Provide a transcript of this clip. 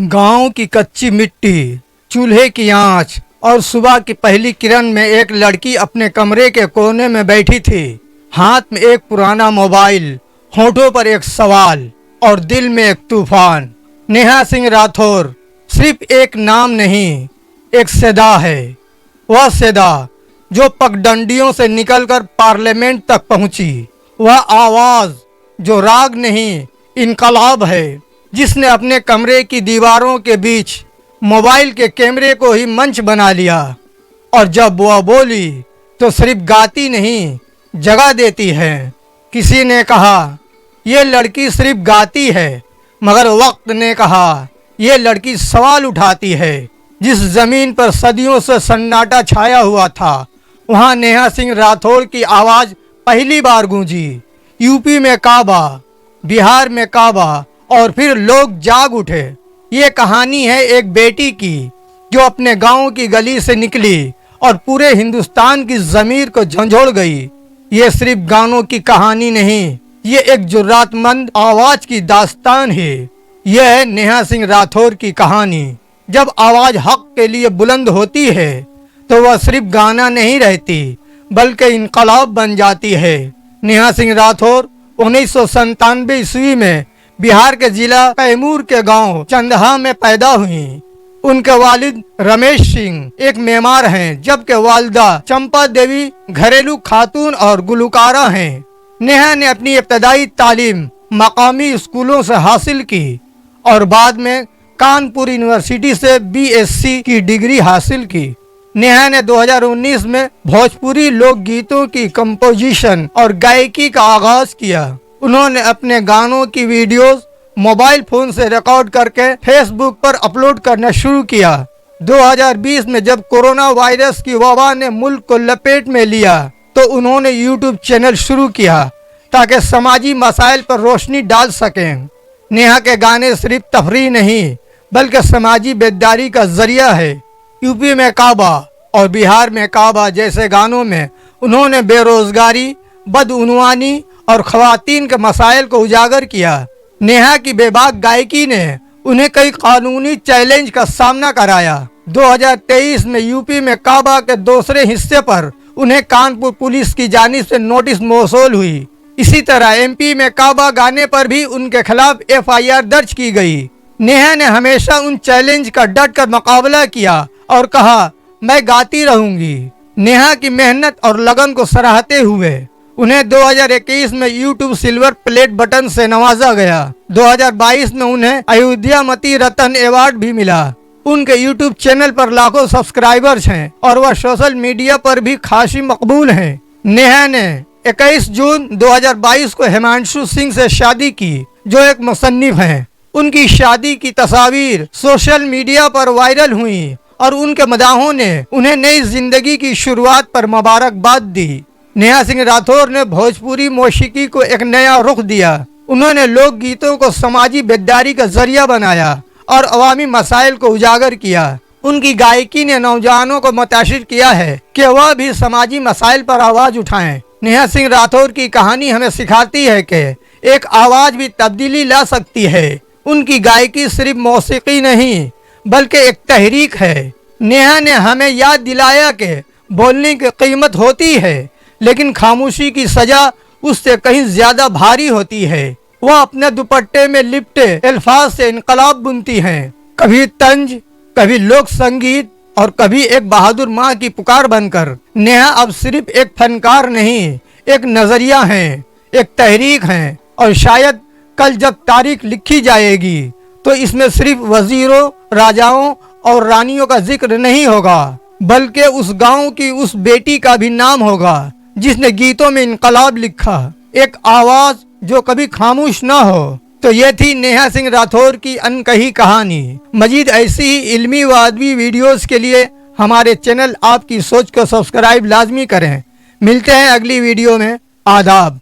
गांव की कच्ची मिट्टी, चूल्हे की आंच और सुबह की पहली किरण में एक लड़की अपने कमरे के कोने में बैठी थी। हाथ में एक पुराना मोबाइल, होठों पर एक सवाल और दिल में एक तूफान। नेहा सिंह राठौर सिर्फ एक नाम नहीं, एक सदा है। वह सदा जो पगडंडियों से निकलकर पार्लियामेंट तक पहुंची। वह आवाज जो राग नहीं, इनकलाब है, जिसने अपने कमरे की दीवारों के बीच मोबाइल के कैमरे को ही मंच बना लिया। और जब वह बोली तो सिर्फ गाती नहीं, जगह देती है। किसी ने कहा यह लड़की सिर्फ गाती है, मगर वक्त ने कहा यह लड़की सवाल उठाती है। जिस जमीन पर सदियों से सन्नाटा छाया हुआ था, वहां नेहा सिंह राठौर की आवाज पहली बार गूंजी। यूपी में काबा, बिहार में काबा, और फिर लोग जाग उठे। ये कहानी है एक बेटी की जो अपने गांव की गली से निकली और पूरे हिंदुस्तान की ज़मीर को झंझोड़ गई। ये सिर्फ गानों की कहानी नहीं, ये एक जुर्रातमंद आवाज की दास्तान है। यह है नेहा सिंह राठौर की कहानी। जब आवाज हक के लिए बुलंद होती है तो वह सिर्फ गाना नहीं रहती, बल्कि इनकलाब बन जाती है। नेहा सिंह राठौर 1997 ईस्वी में बिहार के जिला कैमूर के गांव चंदहा में पैदा हुई। उनके वालिद रमेश सिंह एक मेमार हैं, जबकि वालिदा चंपा देवी घरेलू खातून और गुलकारा हैं। नेहा ने अपनी इब्तदाई तालीम मकामी स्कूलों से हासिल की और बाद में कानपुर यूनिवर्सिटी से BSc की डिग्री हासिल की। नेहा ने 2019 में भोजपुरी लोकगीतों की कंपोजिशन और गायकी का आगाज किया। उन्होंने अपने गानों की वीडियोस मोबाइल फोन से रिकॉर्ड करके फेसबुक पर अपलोड करना शुरू किया। 2020 में जब कोरोना वायरस की वबा ने मुल्क को लपेट में लिया तो उन्होंने यूट्यूब चैनल शुरू किया ताकि समाजी मसाइल पर रोशनी डाल सकें। नेहा के गाने सिर्फ तफरीह नहीं, बल्कि समाजी बेदारी का जरिया है। यूपी में काबा और बिहार में काबा जैसे गानों में उन्होंने बेरोजगारी, बदउनवानी और खवातीन के मसाइल को उजागर किया। नेहा की बेबाक गायकी ने उन्हें कई कानूनी चैलेंज का सामना कराया। 2023 में यूपी में काबा के दूसरे हिस्से पर उन्हें कानपुर पुलिस की जानिब से नोटिस मौसूल हुई। इसी तरह MP में काबा गाने पर भी उनके खिलाफ FIR दर्ज की गई। नेहा ने हमेशा उन चैलेंज का डट कर मुकाबला किया और कहा मैं गाती रहूंगी। नेहा की मेहनत और लगन को सराहते हुए उन्हें 2021 में YouTube सिल्वर प्लेट बटन से नवाजा गया। 2022 में उन्हें अयोध्या मती रत्न अवार्ड भी मिला। उनके YouTube चैनल पर लाखों सब्सक्राइबर्स हैं और वह सोशल मीडिया पर भी खासी मकबूल हैं। नेहा ने 21 जून 2022 को हिमांशु सिंह से शादी की, जो एक मुसन्निफ हैं। उनकी शादी की तस्वीर सोशल मीडिया पर वायरल हुई और उनके मदाहों ने उन्हें नई जिंदगी की शुरुआत पर मुबारकबाद दी। नेहा सिंह राठौर ने भोजपुरी मौसीकी को एक नया रुख दिया। उन्होंने लोकगीतों को समाजी बेदारी का जरिया बनाया और अवामी मसाइल को उजागर किया। उनकी गायकी ने नौजवानों को मुतासिर किया है कि वह भी समाजी मसाइल पर आवाज उठाएं। नेहा सिंह राठौर की कहानी हमें सिखाती है कि एक आवाज भी तब्दीली ला सकती है। उनकी गायकी सिर्फ मौसीकी नहीं, बल्कि एक तहरीक है। नेहा ने हमें याद दिलाया कि बोलने की कीमत होती है, लेकिन खामोशी की सजा उससे कहीं ज्यादा भारी होती है। वह अपने दुपट्टे में लिपटे अल्फाज से इनकलाब बुनती हैं, कभी तंज, कभी लोक संगीत और कभी एक बहादुर माँ की पुकार बनकर। नेहा अब सिर्फ एक फनकार नहीं, एक नजरिया है, एक तहरीक है। और शायद कल जब तारीख लिखी जाएगी तो इसमें सिर्फ वजीरों, राजाओं और रानियों का जिक्र नहीं होगा, बल्कि उस गांव की उस बेटी का भी नाम होगा जिसने गीतों में इनकलाब लिखा। एक आवाज जो कभी खामोश ना हो। तो ये थी नेहा सिंह राठौर की अनकही कहानी। मजीद ऐसी ही इल्मी व अदबी वीडियोस के लिए हमारे चैनल आपकी सोच को सब्सक्राइब लाजमी करें। मिलते हैं अगली वीडियो में। आदाब।